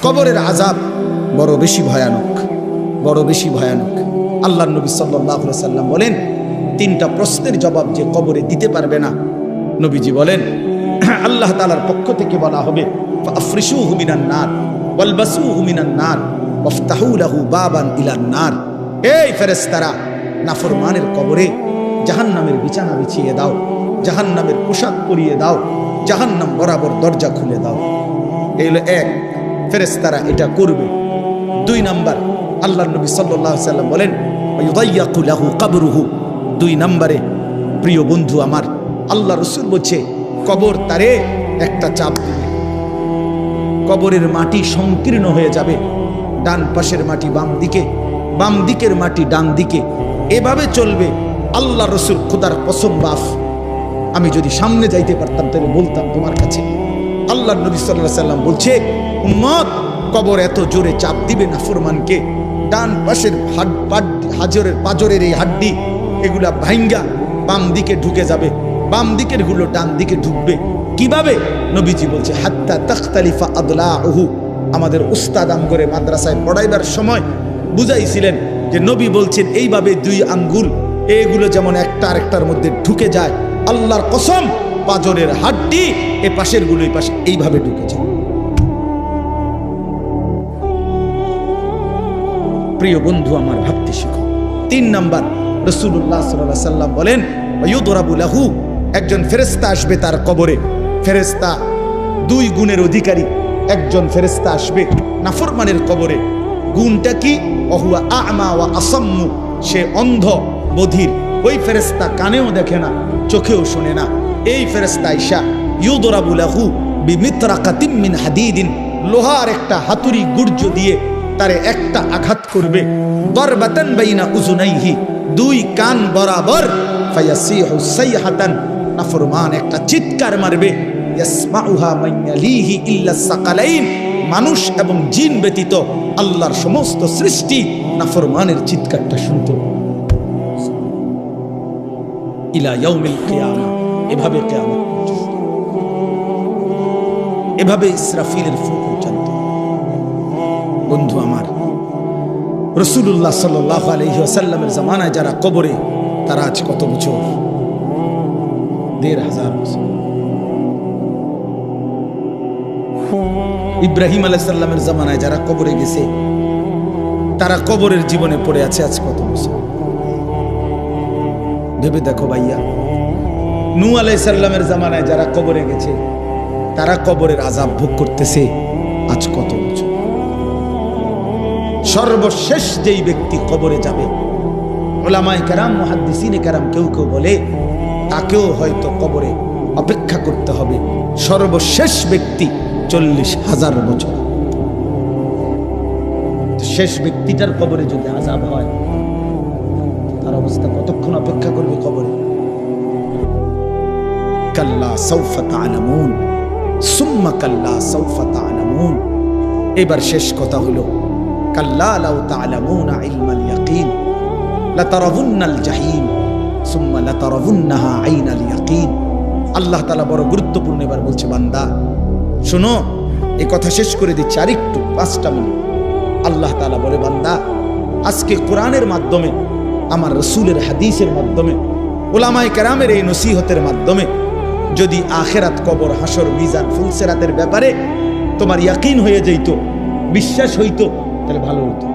কবরের আযাব বড় বেশি ভয়ানক, বড় বেশি ভয়ানক। আল্লাহর নবী সাল্লাল্লাহু আলাইহি সাল্লাম বলেন, তিনটা প্রশ্নের জবাব যে কবরে দিতে পারবে না, নবীজি বলেন আল্লাহ তাআলার পক্ষ থেকে বলা হবে, ফাফরিশুহু মিনান নার ওয়ালবাসুহু মিনান নার ওয়াফতাহু লাহু বাবান ইলান নার। এই ফেরেশতারা, নাফরমানের কবরে জাহান্নামের বিছানা বিছিয়ে দাও, জাহান্নামের পোশাক পরিয়ে দাও, জাহান্নাম বরাবর দরজা খুলে দাও। এই হলো এক, ফেরেশতারা এটা করবে। দুই নাম্বার, আল্লাহর নবী সাল্লাল্লাহু আলাইহি সাল্লাম বলেন, ওয়ায়ুদাইয়াকু লাহু কবরুহু। দুই নম্বরে, প্রিয় বন্ধু আমার, আল্লাহ রাসূল বলছে কবর তারে একটা চাপ দিবে, কবরের মাটি সংকীর্ণ হয়ে যাবে, ডান পাশের মাটি বাম দিকে, বাম দিকের মাটি ডান দিকে, এভাবে চলবে। আল্লাহ রাসূল খোদার কসম বাফ, আমি যদি সামনে যাইতে পারতাম তাহলে বলতাম তোমার কাছে। আল্লাহর নবী সাল্লাল্লাহু আলাইহি সাল্লাম বলছে, উম্মত, কবর এত জোরে চাপ দিবে নাফরমানকে, ডান পাশের হাজরের পাজরের এই হাড্ডি এগুলা ভাঙ্গা বাম দিকে ঢুকে যাবে, বাম দিকের গুলো ডান দিকে ঢুকবে। কিভাবে? নবীজি বলছে হাত্তা তাখতালিফা আদলাউহু। আমাদের উস্তাদ আমগরে মাদ্রাসায় পড়াইবার সময় বুঝাইছিলেন যে নবী বলছেন এইভাবে দুই আঙ্গুল এগুলো যেমন একটা আরেকটার মধ্যে ঢুকে যায়, আল্লাহর কসম পাজরের হাড্ডি এ পাশের গুলো এই পাশে এইভাবে ঢুকে যায়। প্রিয় বন্ধু আমার, ভাবতে শিখো। তিন নাম্বার, রাসূলুল্লাহ সাল্লাল্লাহু আলাইহি সাল্লাম বলেন, ওয়ায়ুদরাবু লাহু। একজন ফেরেশতা আসবে তার কবরে। ফেরেশতা দুই গুণের অধিকারী। একজন ফেরেশতা আসবে নাফরমানের কবরে। গুণটা কি? ওহুয়া আ'মা ওয়া আসাম্মু। সে অন্ধ বধির। ওই ফেরেশতা কানেও দেখে না, চোখেও শোনে না। এই ফেরেশতা আইসা ইউদরাবু লাহু বিমিতরাকাতিন মিন হাদিদিন। লোহার একটা হাতুড়ি গুর্জ দিয়ে তারে একটা আঘাত করবে। দরবাতান বাইনা উযুনাইহি। দুই কান বরাবর। ফায়াসিহু সাইহাতান। নাফরমান একটা চিৎকার মারবে। ইয়াসমাউহা মান ইয়ালিহি ইল্লা সাকালাইন। মানুষ এবং জিন ব্যতীত আল্লাহর সমস্ত সৃষ্টি নাফরমানের চিৎকারটা শুনতো। ইলা ইয়াউমিল কিয়ামা। এভাবে কিয়ামত পর্যন্ত, এভাবে ইসরাফিলের ফুঁক পর্যন্ত। বন্ধু আমার, রাসূলুল্লাহ সাল্লাল্লাহু আলাইহি ওয়াসাল্লামের জামানায় যারা কবরে, তারা আজ কত বছর? ১৫০০ বছর। ইব্রাহিম আলাইহিস সালামের জামানায় যারা কবরে গেছে, তারা কবরের জীবনে পড়ে আছে আজ কত বছর? ভেবে দেখো ভাইয়া। নূহ আলাইহিস সালামের জামানায় যারা কবরে গেছে, তারা কবরের আযাব ভোগ করতেছে আজ কত বছর? সর্বশেষ যেই ব্যক্তি কবরে যাবে, উলামায়ে কেরাম, মুহাদ্দিসিনে কেরাম কেউ কেউ বলে তাকেও হয়তো কবরে অপেক্ষা করতে হবে সর্বশেষ ব্যক্তি ৪০,০০০ বছর। শেষ ব্যক্তিটার কবরে যদি আযাব হয়, তার অবস্থা কতক্ষণ অপেক্ষা করবে কবরে? কাল্লা সাউফা তা'লামুন সুম্মা কাল্লা সাউফা তা'লামুন। এবার শেষ কথা হলো, কাল্লা লাউ তা'লামুনা ইলমাল ইয়াকিন লাতারাউন্নাল জাহিম সুম্মা লাতারাউন্নাহা আইনাল ইয়াকিন। আল্লাহ তাআলা বড় গুরুত্বপূর্ণ এবার বলছে, বান্দা শোনো, এই কথা শেষ করে দিচ্ছি আরেকটু ৫টা মিনিট। আল্লাহ তাআলা বলে, বান্দা আজকে কোরআনের মাধ্যমে, আমার রাসূলের হাদিসের মাধ্যমে, উলামায়ে কেরামের এই নসিহতের মাধ্যমে যদি আখিরাত, কবর, হাসর, মিজান, ফুলসিরাতের ব্যাপারে তোমার ইয়াকিন হয়ে যেত, বিশ্বাস হইতো, তাহলে ভালো হইতো।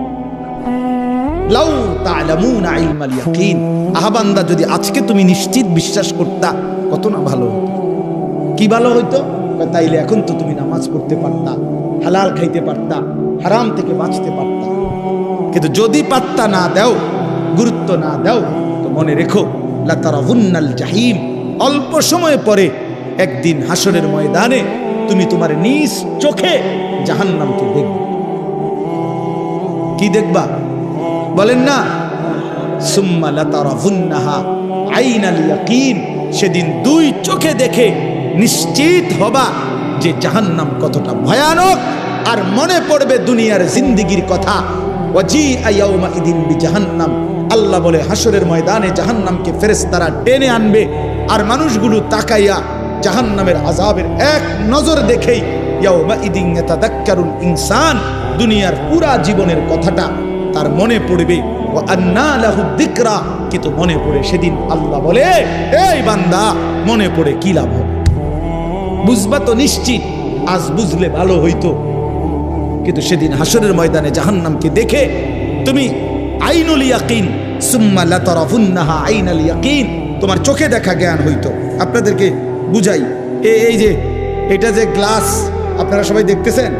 লাউ তা'লামুনা ইলমাল ইয়াকিন। আহা বান্দা, যদি আজকে তুমি নিশ্চিত বিশ্বাস করতা, কত না ভালো হইতো। কি ভালো হইতো? তাইলে এখন তো তুমি নামাজ পড়তে পারতা, হালাল খাইতে পারতা, হারাম থেকে বাঁচতে পারতা। কিন্তু যদি পাত্তা না দাও, গুরুত্ব না দাও, তো মনে রেখো, লাতারাউন্নাল জাহিম। অল্প সময় পরে একদিন হাসরের ময়দানে তুমি তোমার নিজ চোখে জাহান্নামকে দেখবে। কি দেখবা? বলেন না, সুম্মা লাতারাউন্নাহা আইনাল ইয়াকিন। সেদিন দুই চোখে দেখে নিশ্চিত হবা যে জাহান্নাম কতটা ভয়ানক। আর মনে পড়বে দুনিয়ার জিন্দেগির কথা। ওয়াজিআ ইয়াউমাইদিন বিজাহান্নাম। আল্লাহ বলে, হাসরের ময়দানে জাহান্নামকে ফেরেশতারা টেনে আনবে, আর মানুষগুলো তাকাইয়া জাহান্নামের আযাবের এক নজর দেখেই ইয়াউমাইদিন ইয়াতাযাক্কারুল ইনসান, দুনিয়ার পুরা জীবনের কথাটা তার মনে পড়বে। ওয়া আন্না লাহু যিকরা, কিন্তু মনে পড়ে সেদিন আল্লাহ বলে, এই বান্দা মনে পড়ে কি লাভ হবে? বুঝবা তো নিশ্চিত, আজ বুঝলে ভালো হইতো, কিন্তু সেদিন হাসরের ময়দানে জাহান্নামকে দেখে তুমি আইনুল ইয়াকিন সুম্মা লাতারাফুন্নাহা আইনাল ইয়াকিন, তোমার চোখে দেখা জ্ঞান হইতো। আপনাদেরকে বুঝাই, এই যে এটা যে গ্লাস আপনারা সবাই দেখতেছেন,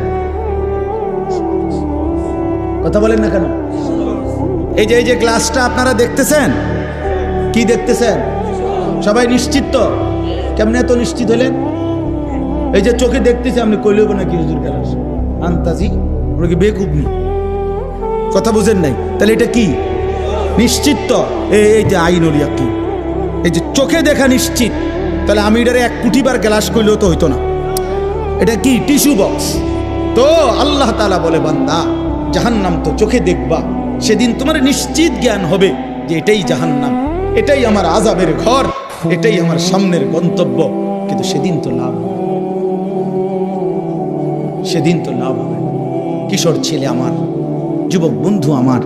কথা বলেন না কেন? এই যে গ্লাসটা আপনারা দেখতেছেন, কি দেখতেছেন? সবাই নিশ্চিত তো? কেমনে এত নিশ্চিত হলেন? এই যে চোখে দেখতেছি, আপনি কইলেও নাকি হুজুর গ্লাস আন্তাজি, আমরা কি বেকুব নি? কথা বুঝেন নাই? তাহলে এটা কি নিশ্চিত তো? এই যে আইনুল ইয়াকিন, এই যে চোখে দেখা নিশ্চিত। তাহলে আমি এটারে 1 কোটি বার গ্লাস কইলেও তো হইতো না। এটা কি টিস্যু বক্স? তো আল্লাহ তাআলা বলে, বান্দা জাহান্নাম তো চোখে দেখবা, সেদিন তোমার নিশ্চিত জ্ঞান হবে যে এটাই জাহান্নাম, এটাই আমার আযাবের ঘর, এটাই আমার সামনের গন্তব্য। কিন্তু সেদিন তো লাভ হবে, সেদিন তো লাভ হবে। কিশোর ছেলে আমার, যুবক বন্ধু আমার,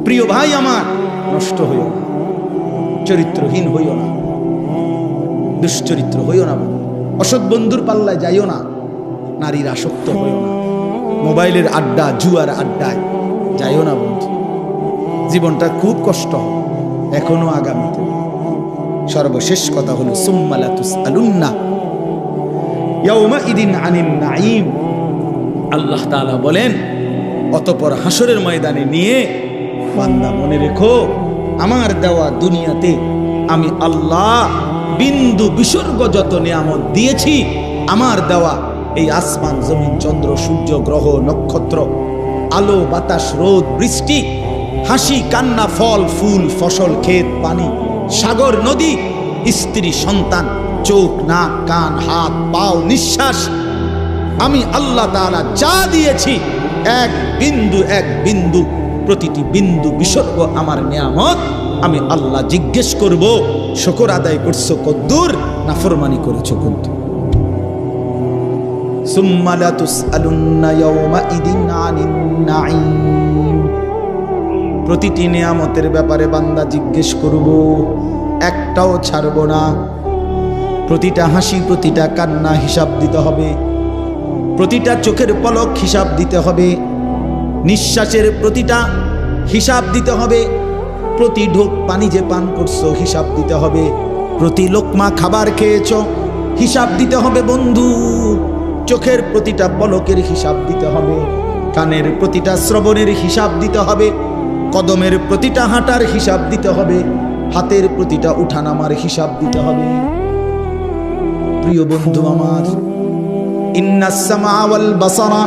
প্রিয় ভাই আমার, নষ্ট হইও না, চরিত্রহীন হইও না, দুশ্চরিত্র হইও না, অসৎ বন্ধুর পাল্লায় যাইও না, নারীর আসক্ত হইও না, মোবাইলের আড্ডা জুয়ার আড্ডায় যাইও না বন্ধু। জীবনটা খুব কষ্ট হবে, এখনো আগামীতে। সর্বশেষ কথা হলো সুম্মা লা তুসআলুন্না ইয়াউমাইদিন আনিন নাঈম। আল্লাহ তাআলা বলেন, অতঃপর হাসরের ময়দানে নিয়ে বান্দা মনে রেখো, আমার দেওয়া দুনিয়াতে আমি আল্লাহ বিন্দু বিসর্গ যত নিয়ামত দিয়েছি, আমার দেওয়া এই আসমান জমিন চন্দ্র সূর্য গ্রহ নক্ষত্র, আলো বাতাস রোদ বৃষ্টি, হাসি কান্না ফল ফুল ফসল ক্ষেত পানি সাগর নদী স্ত্রী সন্তান চোখ নাক কান হাত পাও নিঃশ্বাস, আমি আল্লাহ তাআলা যা দিয়েছি এক বিন্দু প্রতিটি বিন্দু বিসর্গ আমার নিয়ামত। আমি আল্লাহ জিজ্ঞেস করব, শুকর আদায় করছো কদ্দুর, নাফরমানি করেছো কদ্দুর। সুম্মা লা তুসআলুন্না ইয়াউমাইদিন আনিন নাঈম। প্রতিটি নিয়ামতের ব্যাপারে বান্দা জিজ্ঞেস করব, একটাও ছাড়ব না। প্রতিটা হাসি প্রতিটা কান্না হিসাব দিতে হবে, প্রতিটা চোখের পলক হিসাব দিতে হবে, নিঃশ্বাসের প্রতিটা হিসাব দিতে হবে, প্রতি ঢোক পানি যে পান করছো হিসাব দিতে হবে, প্রতি লোকমা খাবার খেয়েছো হিসাব দিতে হবে বন্ধু। চোখের প্রতিটা পলকের হিসাব দিতে হবে, কানের প্রতিটা শ্রবণের হিসাব দিতে হবে, কদমের প্রতিটা হাঁটার হিসাব দিতে হবে, হাতের প্রতিটা উঠানামার হিসাব দিতে হবে। প্রিয় বন্ধু আমার, ইন্নাস সামা ওয়াল বাসারা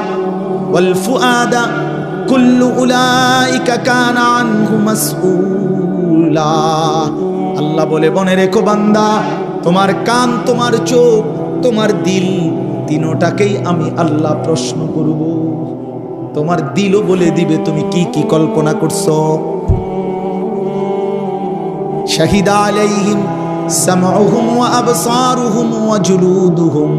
ওয়াল ফুআদা কুল্লু উলাইকা কানা আনহু মাসউলা। আল্লাহ বলে, মনে রেখো বান্দা, তোমার কান তোমার চোখ তোমার দিল তিনোটাকেই আমি আল্লাহ প্রশ্ন করব। তোমার দিলও বলে দিবে তুমি কি কি কল্পনা করছো। শাহিদা আলাইহিম সামউহুম ওয়া আবসারুহুম ওয়া জুলুদুহুম।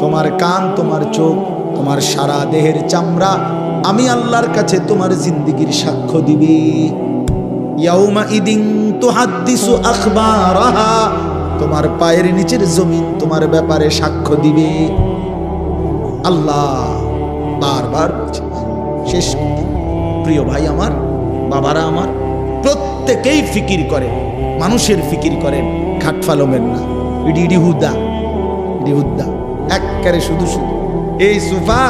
তোমার কান তোমার চোখ তোমার সারা দেহের চামড়া আমি আল্লাহর কাছে তোমার জিন্দেগীর সাক্ষ্য দিবে। ইয়াউমাইদিন তুহাদ্দিসু আখবারাহা। তোমার পায়ের নিচের জমিন তোমার ব্যাপারে সাক্ষ্য দিবে। আল্লাহ বারবার বলছে, শেষ প্রিয় ভাই আমার, বাবারা আমার, প্রত্যেকেই ফিকির করে, মানুষের ফিকির করেন, খাটফালমের না। ইডি হুদা একবারে শুধু শুধু এই সোফা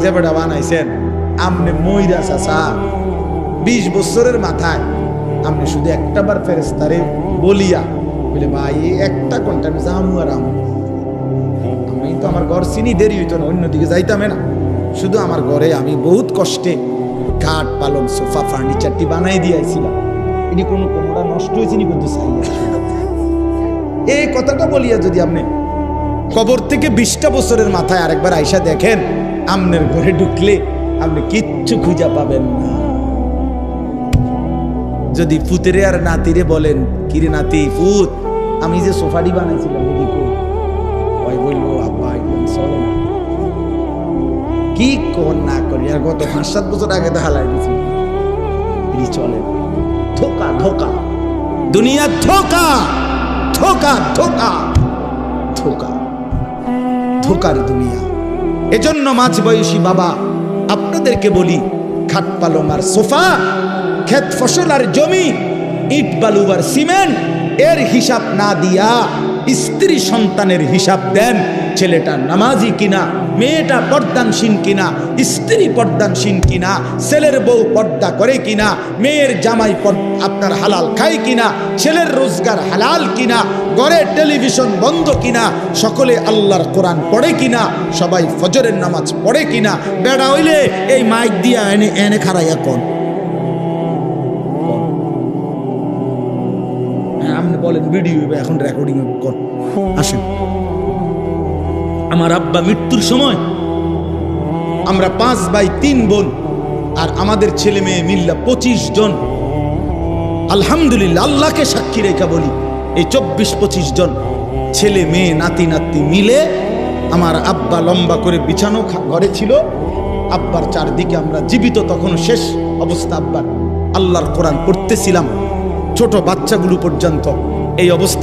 যে বেটা বানাইছেন আমনে মইরা চাচা 20 বছরের মাথায় আপনি শুধু একটা বার ফেরেশতারে বলিয়া বলে, ভাই একটা ঘন্টা আমি যামু আর আমি তো আমার ঘর চিনি, দেরি হইতো না, অন্যদিকে যাইতাম না। শুধু আমার ঘরে আমি বহুত কষ্টে খাট পালং সোফা ফার্নিচারটি বানাই দিয়েছিলাম। এটি কোনো কোনোটা নষ্ট হয়েছে নি কিন্তু চাই এই কথাটা বলিয়া যদি আপনি কবর থেকে 20টা বছরের মাথায় আরেকবার আইসা দেখেন, আমনের ঘরে ঢুকলে আপনি কিচ্ছু খুঁজা পাবেন না। যদি পুতেরে আর নাতিরে বলেন, কিরে নাতি পুত, আমি যে সোফাটি বানাইছিলাম ওই বললো, আব্বা একদম চলে না, কি কর না করি, আর গত 5-7 বছর আগে তো হালাই দিয়েছি। চলে ধোকা ধোকা, দুনিয়া ধোকা ধোকা ধোকা ধোকা, ধোকার দুনিয়া। এজন্য মাঝ বয়সী বাবা আপনাদেরকে বলি, খাট পালং আর সোফা, ক্ষেত ফসল আর জমি, ইট বালু আর সিমেন্ট, এর হিসাব না দিয়া স্ত্রী সন্তানের হিসাব দেন। ছেলেটা নামাজি কিনা, মেয়েটা পর্দানসীন কিনা, স্ত্রী পর্দানসীন কিনা, ছেলের বউ পর্দা করে কিনা, মেয়ের জামাই আপনার হালাল খায় কিনা, ছেলের রোজগার হালাল কিনা, ঘরে টেলিভিশন বন্ধ কিনা, সকলে আল্লাহর কোরআন পড়ে কিনা, সবাই ফজরের নামাজ পড়ে কিনা। বেড়া হইলে এই মাইক দিয়া এনে এনে খারাইয়া কোন আপনি বলেন ভিডিও এখন রেকর্ডিং কোন আসেন। আমার আব্বা মৃত্যুর সময় আমরা 5 ভাই 3 বোন, আর আমাদের ছেলে মেয়ে মিল্লা 25 জন। আলহামদুলিল্লাহ, আল্লাহকে সাক্ষী রেখা বলি, এই 24-25 জন ছেলে মেয়ে নাতি নাতি মিলে আমার আব্বা লম্বা করে বিছানো ঘরে ছিল। আব্বার চারদিকে আমরা জীবিত, তখনও শেষ অবস্থা আব্বার, আল্লাহর কোরআন পড়তেছিলাম, ছোট বাচ্চাগুলো পর্যন্ত এই অবস্থা।